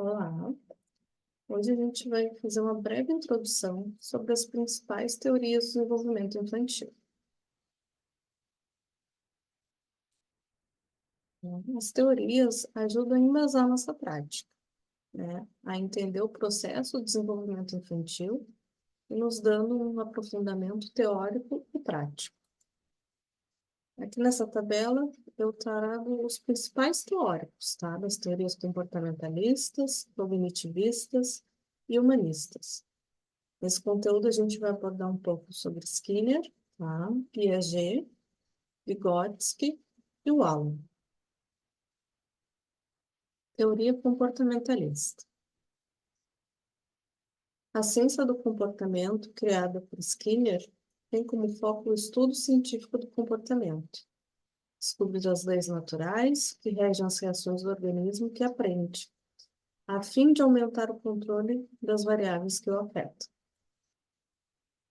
Olá, hoje a gente vai fazer uma breve introdução sobre as principais teorias do desenvolvimento infantil. As teorias ajudam a embasar nossa prática, né? A entender o processo do desenvolvimento infantil e nos dando um aprofundamento teórico e prático. Aqui nessa tabela eu trago os principais teóricos, tá? Das teorias comportamentalistas, cognitivistas e humanistas. Nesse conteúdo, a gente vai abordar um pouco sobre Skinner, tá? Piaget, Vygotsky e Wallach. Teoria comportamentalista. A ciência do comportamento, criada por Skinner, tem como foco o estudo científico do comportamento, descobrir as leis naturais que regem as reações do organismo que aprende, a fim de aumentar o controle das variáveis que o afetam.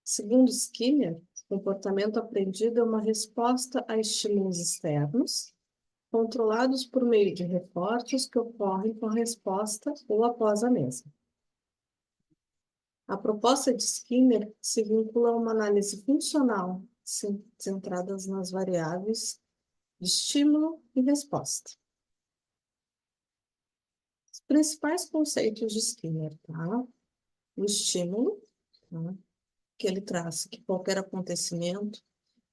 Segundo Skinner, o comportamento aprendido é uma resposta a estímulos externos, controlados por meio de reforços que ocorrem com a resposta ou após a mesma. A proposta de Skinner se vincula a uma análise funcional, centrada nas variáveis de estímulo e resposta. Os principais conceitos de Skinner, tá? O estímulo, tá? Que ele traz que qualquer acontecimento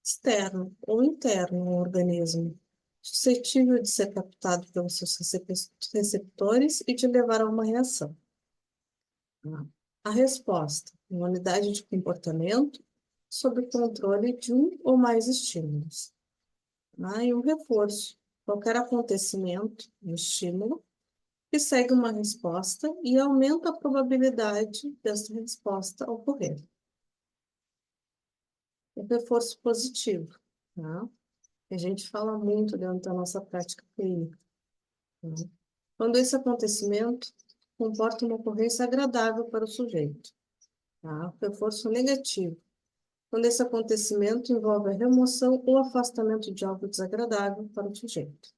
externo ou interno no organismo suscetível de ser captado pelos seus receptores e de levar a uma reação. A resposta, uma unidade de comportamento sob o controle de um ou mais estímulos. E o reforço, qualquer acontecimento, um estímulo, que segue uma resposta e aumenta a probabilidade dessa resposta ocorrer. O reforço positivo, tá? A gente fala muito dentro da nossa prática clínica. Quando esse acontecimento comporta uma ocorrência agradável para o sujeito. Tá? Reforço negativo. Quando esse acontecimento envolve a remoção ou afastamento de algo desagradável para o sujeito.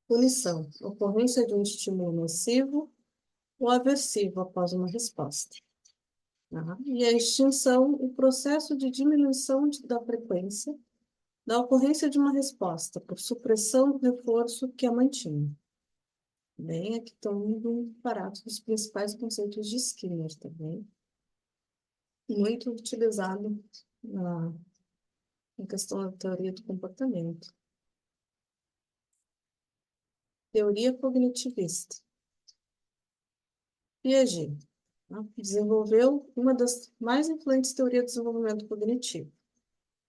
Punição. Ocorrência de um estímulo nocivo ou aversivo após uma resposta. Tá? E a extinção, o processo de diminuição da frequência da ocorrência de uma resposta por supressão do reforço que a mantinha. Bem, aqui estão parados os principais conceitos de Skinner também, muito utilizado na questão da teoria do comportamento. Teoria cognitivista. Piaget, né, desenvolveu uma das mais influentes teorias de desenvolvimento cognitivo,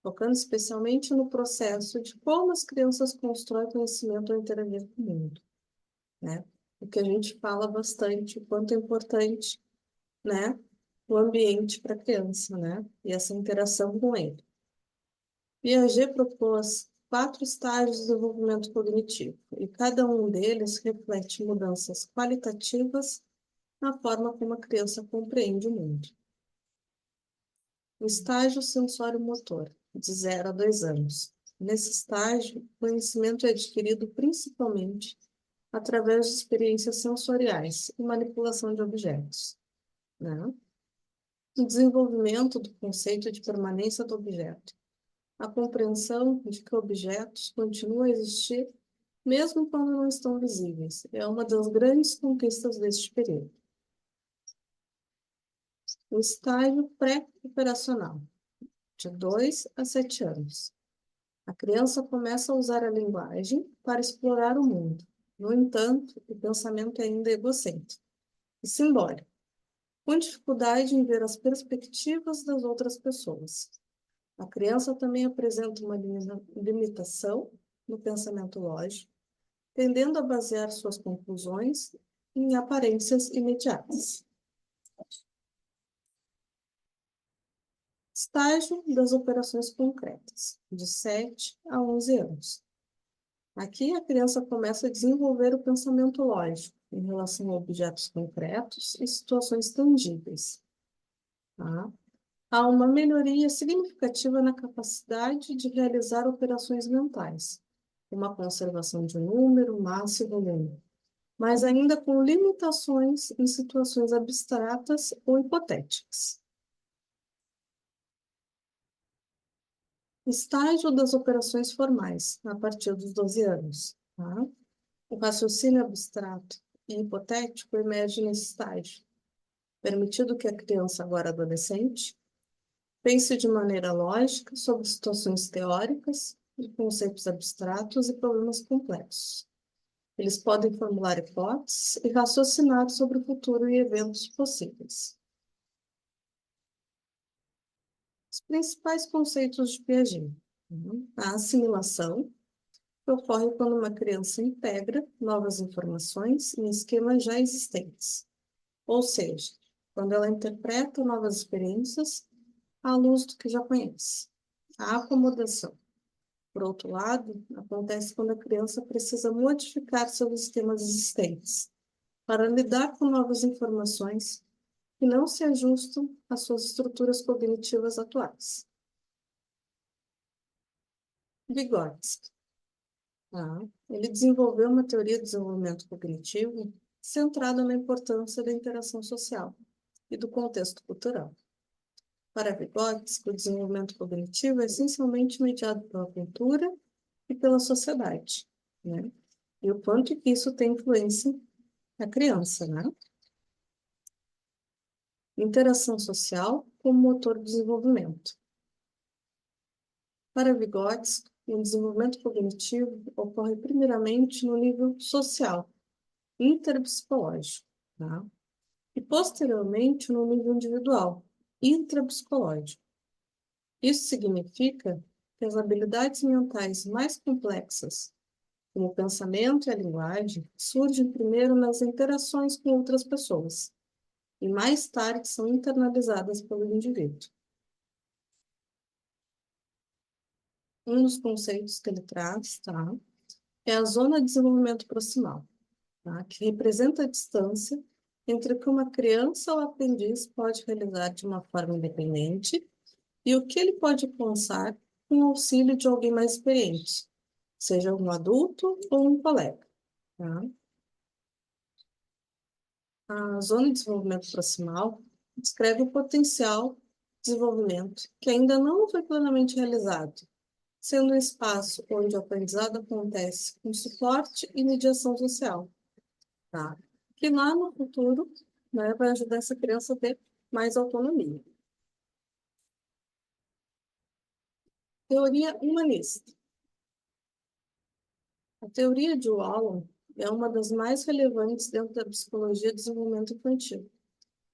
focando especialmente no processo de como as crianças constroem conhecimento ao interagir com o mundo, né? O que a gente fala bastante, o quanto é importante, né, o ambiente para a criança, né, e essa interação com ele. Piaget propôs 4 estágios de desenvolvimento cognitivo, e cada um deles reflete mudanças qualitativas na forma como a criança compreende o mundo. O estágio sensório-motor, de 0 a 2 anos. Nesse estágio, o conhecimento é adquirido principalmente através de experiências sensoriais e manipulação de objetos, né? O desenvolvimento do conceito de permanência do objeto. A compreensão de que objetos continuam a existir mesmo quando não estão visíveis é uma das grandes conquistas deste período. O estágio pré-operacional, de 2 a 7 anos. A criança começa a usar a linguagem para explorar o mundo. No entanto, o pensamento é ainda egocêntrico e simbólico, com dificuldade em ver as perspectivas das outras pessoas. A criança também apresenta uma limitação no pensamento lógico, tendendo a basear suas conclusões em aparências imediatas. Estágio das operações concretas, de 7 a 11 anos. Aqui a criança começa a desenvolver o pensamento lógico em relação a objetos concretos e situações tangíveis. Tá? Há uma melhoria significativa na capacidade de realizar operações mentais, uma conservação de número, massa e volume, mas ainda com limitações em situações abstratas ou hipotéticas. Estágio das operações formais, a partir dos 12 anos. Tá? O raciocínio abstrato e hipotético emerge nesse estágio, permitido que a criança, agora adolescente, pense de maneira lógica sobre situações teóricas, conceitos abstratos e problemas complexos. Eles podem formular hipóteses e raciocinar sobre o futuro e eventos possíveis. Os principais conceitos de Piaget. A assimilação, que ocorre quando uma criança integra novas informações em esquemas já existentes. Ou seja, quando ela interpreta novas experiências à luz do que já conhece. A acomodação, por outro lado, acontece quando a criança precisa modificar seus esquemas existentes para lidar com novas informações que não se ajustam às suas estruturas cognitivas atuais. Vygotsky. Ele desenvolveu uma teoria de desenvolvimento cognitivo centrada na importância da interação social e do contexto cultural. Para Vygotsky, o desenvolvimento cognitivo é essencialmente mediado pela cultura e pela sociedade, né? E o quanto que isso tem influência na criança, né? Interação social como motor de desenvolvimento. Para Vygotsky, o desenvolvimento cognitivo ocorre primeiramente no nível social, interpsicológico, tá? E posteriormente no nível individual, intrapsicológico. Isso significa que as habilidades mentais mais complexas, como o pensamento e a linguagem, surgem primeiro nas interações com outras pessoas e mais tarde são internalizadas pelo indivíduo. Um dos conceitos que ele traz, tá, é a zona de desenvolvimento proximal, tá, que representa a distância entre o que uma criança ou aprendiz pode realizar de uma forma independente e o que ele pode alcançar com o auxílio de alguém mais experiente, seja um adulto ou um colega. Tá? A zona de desenvolvimento proximal descreve o potencial de desenvolvimento que ainda não foi plenamente realizado, sendo um espaço onde o aprendizado acontece com suporte e mediação social, tá? Que lá no futuro, né, vai ajudar essa criança a ter mais autonomia. Teoria humanista. A teoria de Wallon é uma das mais relevantes dentro da psicologia do desenvolvimento infantil,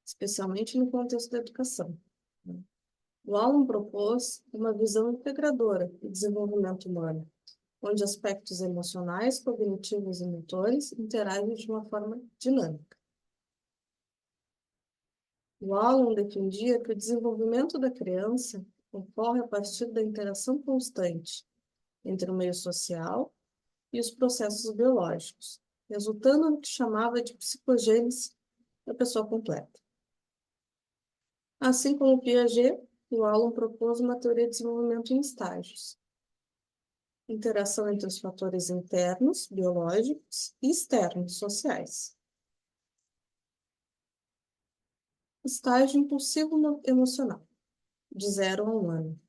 especialmente no contexto da educação. Wallon propôs uma visão integradora do desenvolvimento humano, onde aspectos emocionais, cognitivos e motores interagem de uma forma dinâmica. Wallon defendia que o desenvolvimento da criança ocorre a partir da interação constante entre o meio social e os processos biológicos, resultando no que chamava de psicogênese da pessoa completa. Assim como Piaget, Wallon propôs uma teoria de desenvolvimento em estágios. Interação entre os fatores internos, biológicos, e externos, sociais. Estágio impulsivo emocional, de 0 a 1 ano.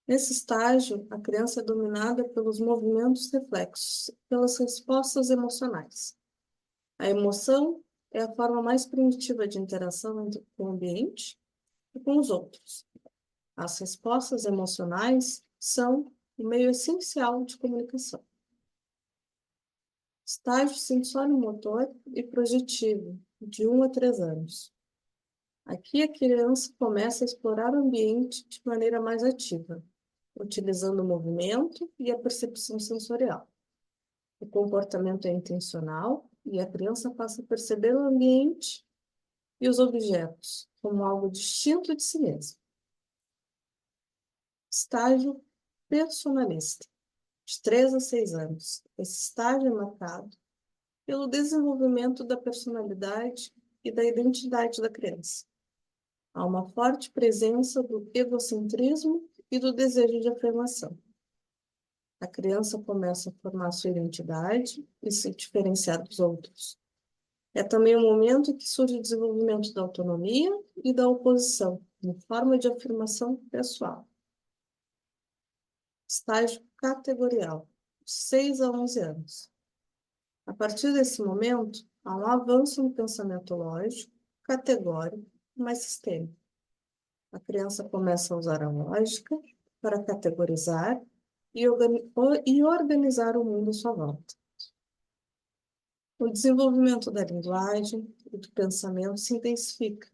Nesse estágio, a criança é dominada pelos movimentos reflexos, pelas respostas emocionais. A emoção é a forma mais primitiva de interação com o ambiente e com os outros. As respostas emocionais são o meio essencial de comunicação. Estágio sensório-motor e projetivo, de 1 a 3 anos. Aqui a criança começa a explorar o ambiente de maneira mais ativa, utilizando o movimento e a percepção sensorial. O comportamento é intencional e a criança passa a perceber o ambiente e os objetos como algo distinto de si mesmo. Estágio personalista, de 3 a 6 anos. Esse estágio é marcado pelo desenvolvimento da personalidade e da identidade da criança. Há uma forte presença do egocentrismo e do desejo de afirmação. A criança começa a formar sua identidade e se diferenciar dos outros. É também o momento em que surge o desenvolvimento da autonomia e da oposição, em forma de afirmação pessoal. Estágio categorial, 6 a 11 anos. A partir desse momento, há um avanço no pensamento lógico, categórico, mais sistêmico. A criança começa a usar a lógica para categorizar e organizar o mundo à sua volta. O desenvolvimento da linguagem e do pensamento se intensifica,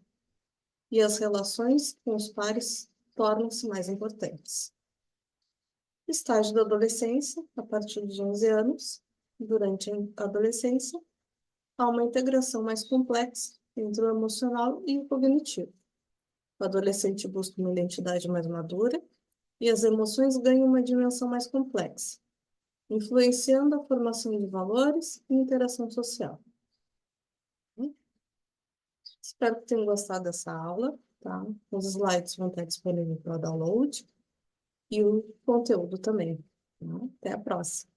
e as relações com os pares tornam-se mais importantes. Estágio da adolescência, a partir dos 11 anos, durante a adolescência, há uma integração mais complexa entre o emocional e o cognitivo. O adolescente busca uma identidade mais madura e as emoções ganham uma dimensão mais complexa, influenciando a formação de valores e interação social. Espero que tenham gostado dessa aula, tá? Os slides vão estar disponíveis para download e o conteúdo também. Tá? Até a próxima.